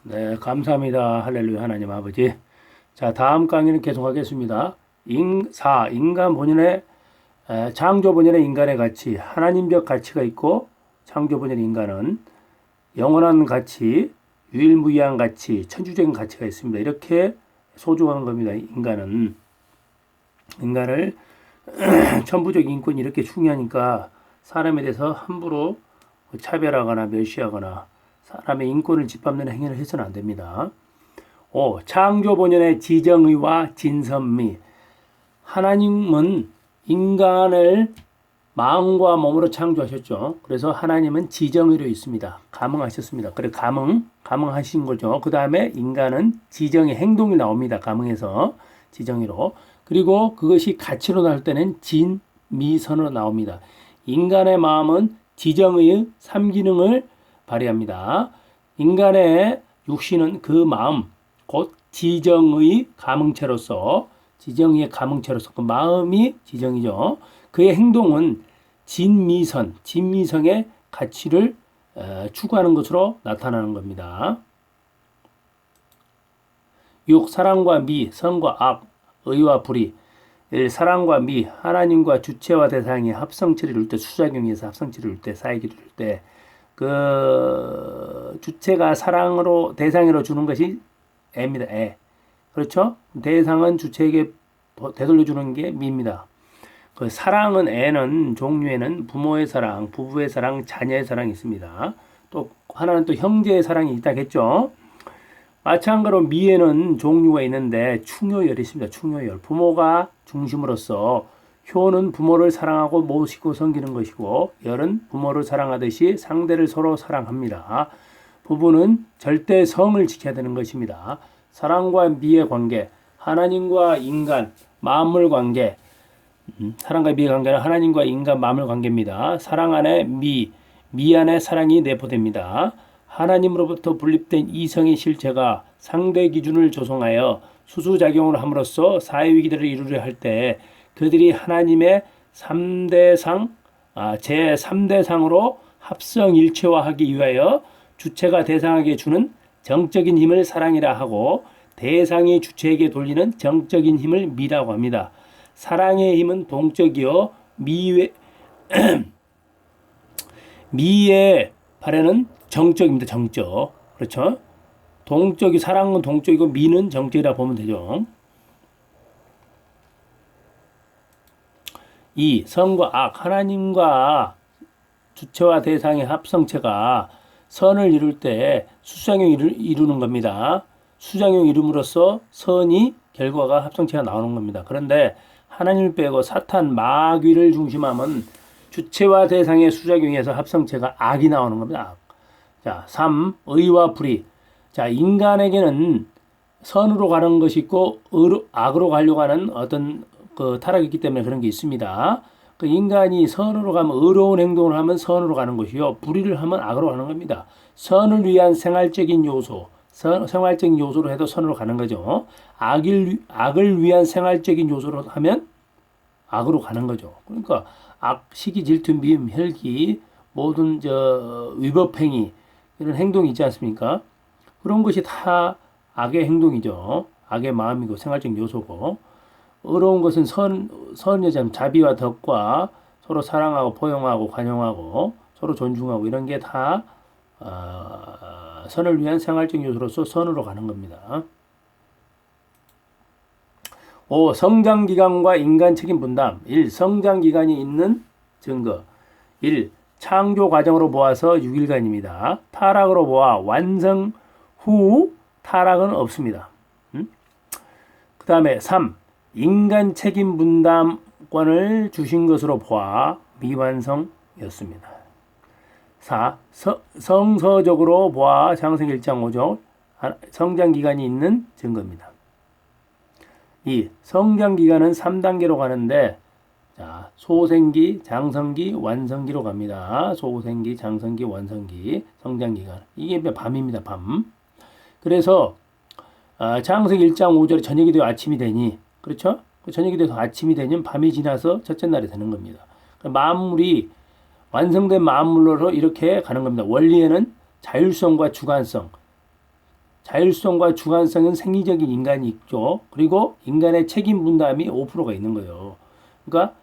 네, 감사합니다. 할렐루야, 하나님 아버지. 자, 다음 강의는 계속하겠습니다. 인간 본연의, 창조 본연의 인간의 가치, 하나님적 가치가 있고, 창조 본연의 인간은 영원한 가치, 유일무이한 가치, 천주적인 가치가 있습니다. 이렇게 소중한 겁니다. 인간을 천부적 인권이 이렇게 중요하니까 사람에 대해서 함부로 차별하거나 멸시하거나 사람의 인권을 짓밟는 행위를 해서는 안 됩니다. 5. 창조 본연의 지정의와 진선미. 하나님은 인간을 마음과 몸으로 창조하셨죠. 그래서 하나님은 지정의로 있습니다. 감응하셨습니다. 그래 감응하신 거죠. 그 다음에 인간은 지정의 행동이 나옵니다. 감응해서 지정의로. 그리고 그것이 가치로 나올 때는 진미선으로 나옵니다. 인간의 마음은 지정의 3기능을 발휘합니다. 인간의 육신은 그 마음, 곧 지정의 감응체로서 그 마음이 지정이죠. 그의 행동은 진미성의 가치를 추구하는 것으로 나타나는 겁니다. 6. 사랑과 미, 선과 악, 의와 불의. 1. 사랑과 미, 하나님과 주체와 대상이 합성체를 이룰 때, 수작용에서 합성체를 이룰 때, 사이기를 이룰 때, 그 주체가 사랑으로 대상으로 주는 것이 애입니다. 애. 그렇죠? 대상은 주체에게 되돌려 주는 게 미입니다. 그 사랑은 애는 종류에는 부모의 사랑, 부부의 사랑, 자녀의 사랑이 있습니다. 또 하나는 또 형제의 사랑이 있다겠죠. 마찬가지로 미에는 종류가 있는데 충효열이 있습니다. 충효열. 부모가 중심으로서 효는 부모를 사랑하고 모시고 섬기는 것이고 열은 부모를 사랑하듯이 상대를 서로 사랑합니다. 부부는 절대 성을 지켜야 되는 것입니다. 사랑과 미의 관계, 하나님과 인간, 만물 관계, 사랑과 미의 관계는 하나님과 인간, 만물 관계입니다. 사랑 안에 미 안에 사랑이 내포됩니다. 하나님으로부터 분립된 이성의 실체가 상대 기준을 조성하여 수수작용을 함으로써 사회위기들을 이루려 할 때 그들이 하나님의 3대상, 제3대상으로 합성일체화하기 위하여 주체가 대상에게 주는 정적인 힘을 사랑이라 하고 대상이 주체에게 돌리는 정적인 힘을 미라고 합니다. 사랑의 힘은 동적이요 미의 발해는 정적입니다. 정적. 그렇죠? 사랑은 동적이고 미는 정적이라 보면 되죠. 2. 선과 악. 하나님과 주체와 대상의 합성체가 선을 이룰 때 수작용을 이루는 겁니다. 수작용을 이룸으로써 선이 결과가 합성체가 나오는 겁니다. 그런데 하나님을 빼고 사탄 마귀를 중심하면 주체와 대상의 수작용에서 합성체가 악이 나오는 겁니다. 악. 자, 3. 의와 불의. 자, 인간에게는 선으로 가는 것이 있고 악으로 가려고 하는 어떤 그 타락이 있기 때문에 그런 게 있습니다. 그 인간이 선으로 가면 의로운 행동을 하면 선으로 가는 것이요. 불의를 하면 악으로 가는 겁니다. 선을 위한 생활적인 요소, 생활적인 요소로 해도 선으로 가는 거죠. 악을 위한 생활적인 요소로 하면 악으로 가는 거죠. 그러니까 악, 시기, 질투, 미움, 혈기, 모든 위법행위 이런 행동이 있지 않습니까? 그런 것이 다 악의 행동이죠. 악의 마음이고 생활적 요소고 의로운 것은 선여자, 자비와 덕과 서로 사랑하고 포용하고 관용하고 서로 존중하고 이런 게 다 선을 위한 생활적 요소로서 선으로 가는 겁니다. 5. 성장기간과 인간 책임 분담. 1. 성장기간이 있는 증거. 1. 창조 과정으로 보아서 6일간입니다. 타락으로 보아 완성 후 타락은 없습니다. 그 다음에 3. 인간 책임 분담권을 주신 것으로 보아 미완성이었습니다. 4. 성서적으로 보아 창세기 1장 5절 성장기간이 있는 증거입니다. 2. 성장기간은 3단계로 가는데 자, 소생기, 장성기, 완성기로 갑니다. 소생기, 장성기, 완성기, 성장기간. 이게 밤입니다. 밤. 그래서 창세기 1장 5절에 저녁이 되어 아침이 되니 그렇죠? 저녁이 돼서 아침이 되면 밤이 지나서 첫째 날이 되는 겁니다. 만물이 완성된 만물로 이렇게 가는 겁니다. 원리에는 자율성과 주관성, 자율성과 주관성은 생리적인 인간이 있죠. 그리고 인간의 책임 분담이 5%가 있는 거예요. 그러니까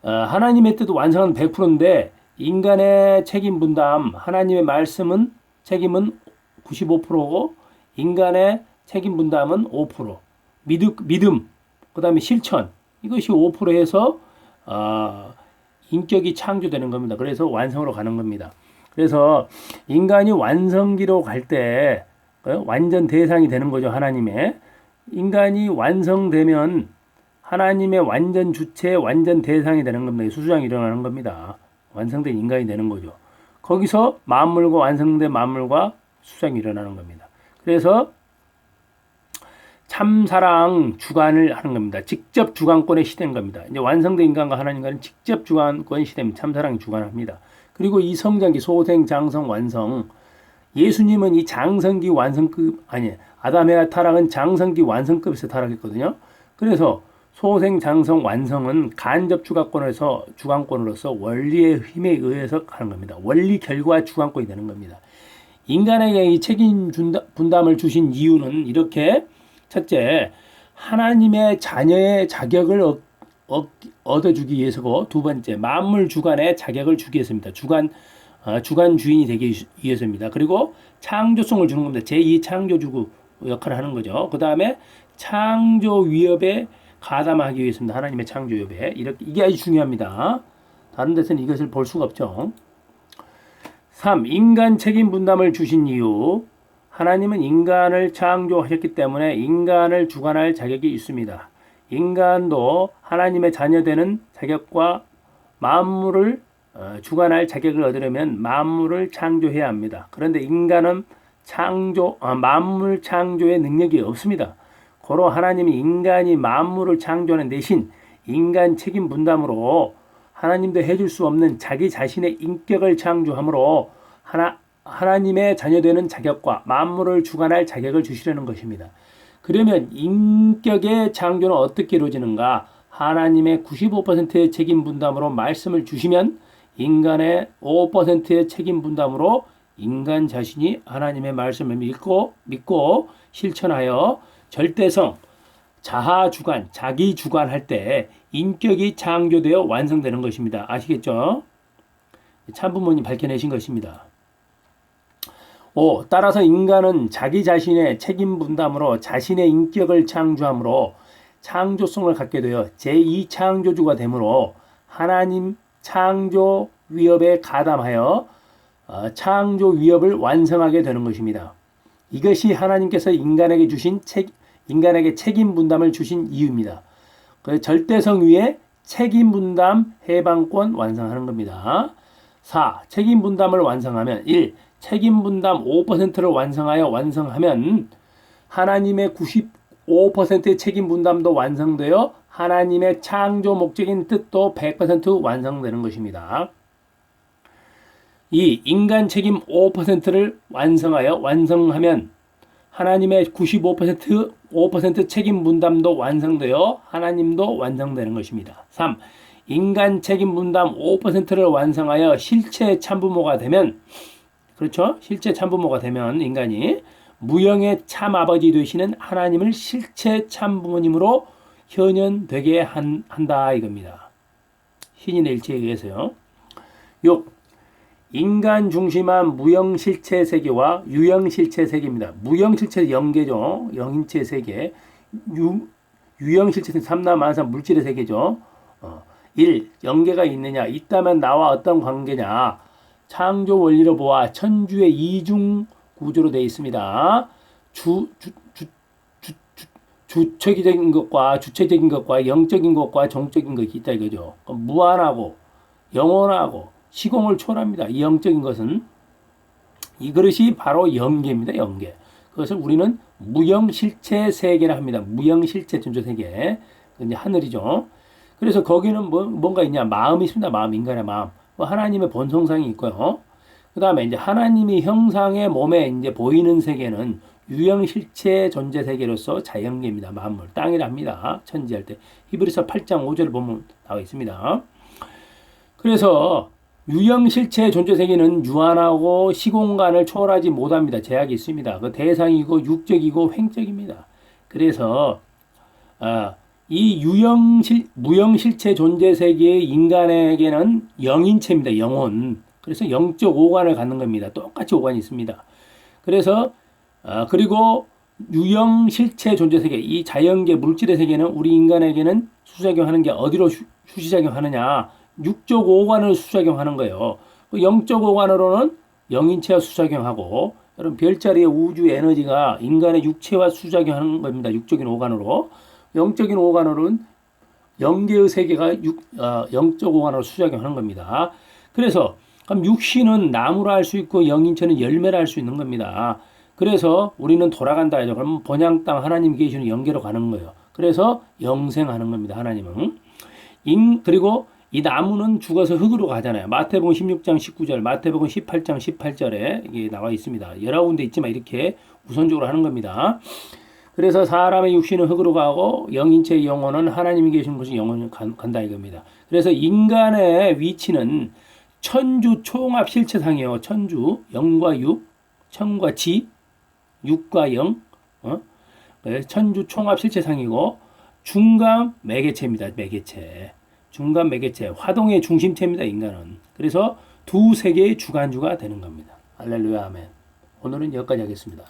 하나님의 뜻 완성은 100%인데 인간의 책임 분담, 하나님의 말씀은 책임은 95%고 인간의 책임 분담은 5%. 믿음, 그다음에 실천 이것이 5%에서 인격이 창조되는 겁니다. 그래서 완성으로 가는 겁니다. 그래서 인간이 완성기로 갈 때 완전 대상이 되는 거죠. 하나님의 인간이 완성되면 하나님의 완전 주체, 완전 대상이 되는 겁니다. 수주장이 일어나는 겁니다. 완성된 인간이 되는 거죠. 거기서 만물과 완성된 만물과 수장이 일어나는 겁니다. 그래서 참사랑 주관을 하는 겁니다. 직접 주관권의 시대인 겁니다. 이제 완성된 인간과 하나님과는 직접 주관권 시대입니다. 참사랑이 주관합니다. 그리고 이 성장기 소생, 장성, 완성. 예수님은 이 장성기 완성급 아담의 타락은 장성기 완성급에서 타락했거든요. 그래서 소생, 장성, 완성은 간접 주관권으로서 원리의 힘에 의해서 가는 겁니다. 원리, 결과, 주관권이 되는 겁니다. 인간에게 이 책임 분담을 주신 이유는 이렇게 첫째, 하나님의 자녀의 자격을 얻어주기 위해서고 두 번째, 만물 주관의 자격을 주기 위해서입니다. 주관 주인이 되기 위해서입니다. 그리고 창조성을 주는 겁니다. 제2창조주 역할을 하는 거죠. 그 다음에 창조 위협에 가담하기 위해서입니다. 하나님의 창조 위협에. 이게 아주 중요합니다. 다른 데서는 이것을 볼 수가 없죠. 3. 인간 책임 분담을 주신 이유. 하나님은 인간을 창조하셨기 때문에 인간을 주관할 자격이 있습니다. 인간도 하나님의 자녀되는 자격과 만물을 주관할 자격을 얻으려면 만물을 창조해야 합니다. 그런데 인간은 만물 창조의 능력이 없습니다. 고로 하나님이 인간이 만물을 창조하는 대신 인간 책임 분담으로 하나님도 해줄 수 없는 자기 자신의 인격을 창조함으로 하나님의 자녀되는 자격과 만물을 주관할 자격을 주시려는 것입니다. 그러면 인격의 창조는 어떻게 이루어지는가? 하나님의 95%의 책임 분담으로 말씀을 주시면 인간의 5%의 책임 분담으로 인간 자신이 하나님의 말씀을 믿고 실천하여 절대성, 자아주관, 자기주관할 때 인격이 창조되어 완성되는 것입니다. 아시겠죠? 참부모님 밝혀내신 것입니다. 5. 따라서 인간은 자기 자신의 책임 분담으로 자신의 인격을 창조함으로 창조성을 갖게 되어 제2창조주가 되므로 하나님 창조 위협에 가담하여 창조 위협을 완성하게 되는 것입니다. 이것이 하나님께서 인간에게 책임 분담을 주신 이유입니다. 그 절대성 위에 책임 분담 해방권 완성하는 겁니다. 4. 책임 분담을 완성하면 1. 책임 분담 5%를 완성하면 하나님의 95%의 책임 분담도 완성되어 하나님의 창조 목적인 뜻도 100% 완성되는 것입니다. 2. 인간 책임 5%를 완성하면 하나님의 5% 책임 분담도 완성되어 하나님도 완성되는 것입니다. 3. 인간 책임 분담 5%를 완성하여 실체 참부모가 되면, 그렇죠? 실체 참부모가 되면 인간이 무형의 참아버지 되시는 하나님을 실체 참부모님으로 현현되게 한다 이겁니다. 신인의 일체에 의해서요. 6. 인간 중심한 무형실체 세계와 유형실체 세계입니다. 무형실체 영계죠. 영인체 세계. 유형실체 삼라만상 물질의 세계죠. 1. 영계가 있느냐? 있다면 나와 어떤 관계냐? 창조 원리로 보아 천주의 이중 구조로 되어 있습니다. 주체적인 것과 영적인 것과 종적인 것이 있다 이거죠. 무한하고 영원하고 시공을 초월합니다. 이 영적인 것은 이 그릇이 바로 영계입니다. 영계. 그것을 우리는 무형실체 세계라 합니다. 무형실체 존재세계. 이제 하늘이죠. 그래서 거기는 뭔가 있냐? 마음이 있습니다. 마음, 인간의 마음. 하나님의 본성상이 있고요. 그 다음에 이제 하나님의 형상의 몸에 이제 보이는 세계는 유형실체 존재 세계로서 자연계입니다. 만물, 땅이라 합니다. 천지할 때. 히브리서 8장 5절 보면 나와 있습니다. 그래서 유형실체 존재세계는 유한하고 시공간을 초월하지 못합니다. 제약이 있습니다. 그 대상이고 육적이고 횡적입니다. 그래서 이 무형실체 존재세계의 인간에게는 영인체입니다. 영혼. 그래서 영적 오관을 갖는 겁니다. 똑같이 오관이 있습니다. 그래서 그리고 유형실체 존재세계, 이 자연계 물질의 세계는 우리 인간에게는 수작용하는 게 어디로 수작용하느냐? 육적 오관을 수작용하는 거예요. 영적 오관으로는 영인체와 수작용하고, 여러분 별자리의 우주 에너지가 인간의 육체와 수작용하는 겁니다. 육적인 오관으로. 영적인 오관으로는 영계의 세계가 영적 오관으로 수작용하는 겁니다. 그래서 그럼 육신은 나무라 할 수 있고 영인체는 열매라 할 수 있는 겁니다. 그래서 우리는 돌아간다 하죠. 그럼 번영 땅 하나님이 계시는 영계로 가는 거예요. 그래서 영생하는 겁니다. 하나님은. 그리고 이 나무는 죽어서 흙으로 가잖아요. 마태복음 16장 19절, 마태복음 18장 18절에 이게 나와 있습니다. 여러 군데 있지만 이렇게 우선적으로 하는 겁니다. 그래서 사람의 육신은 흙으로 가고 영인체의 영혼은 하나님이 계시는 곳에 영혼이 간다 이겁니다. 그래서 인간의 위치는 천주 총합 실체상이에요. 천주, 영과 육, 천과 지, 육과 영, 천주 총합 실체상이고 중간 매개체입니다. 매개체. 중간 매개체, 화동의 중심체입니다. 인간은. 그래서 두 세계의 주관주가 되는 겁니다. 할렐루야, 아멘. 오늘은 여기까지 하겠습니다.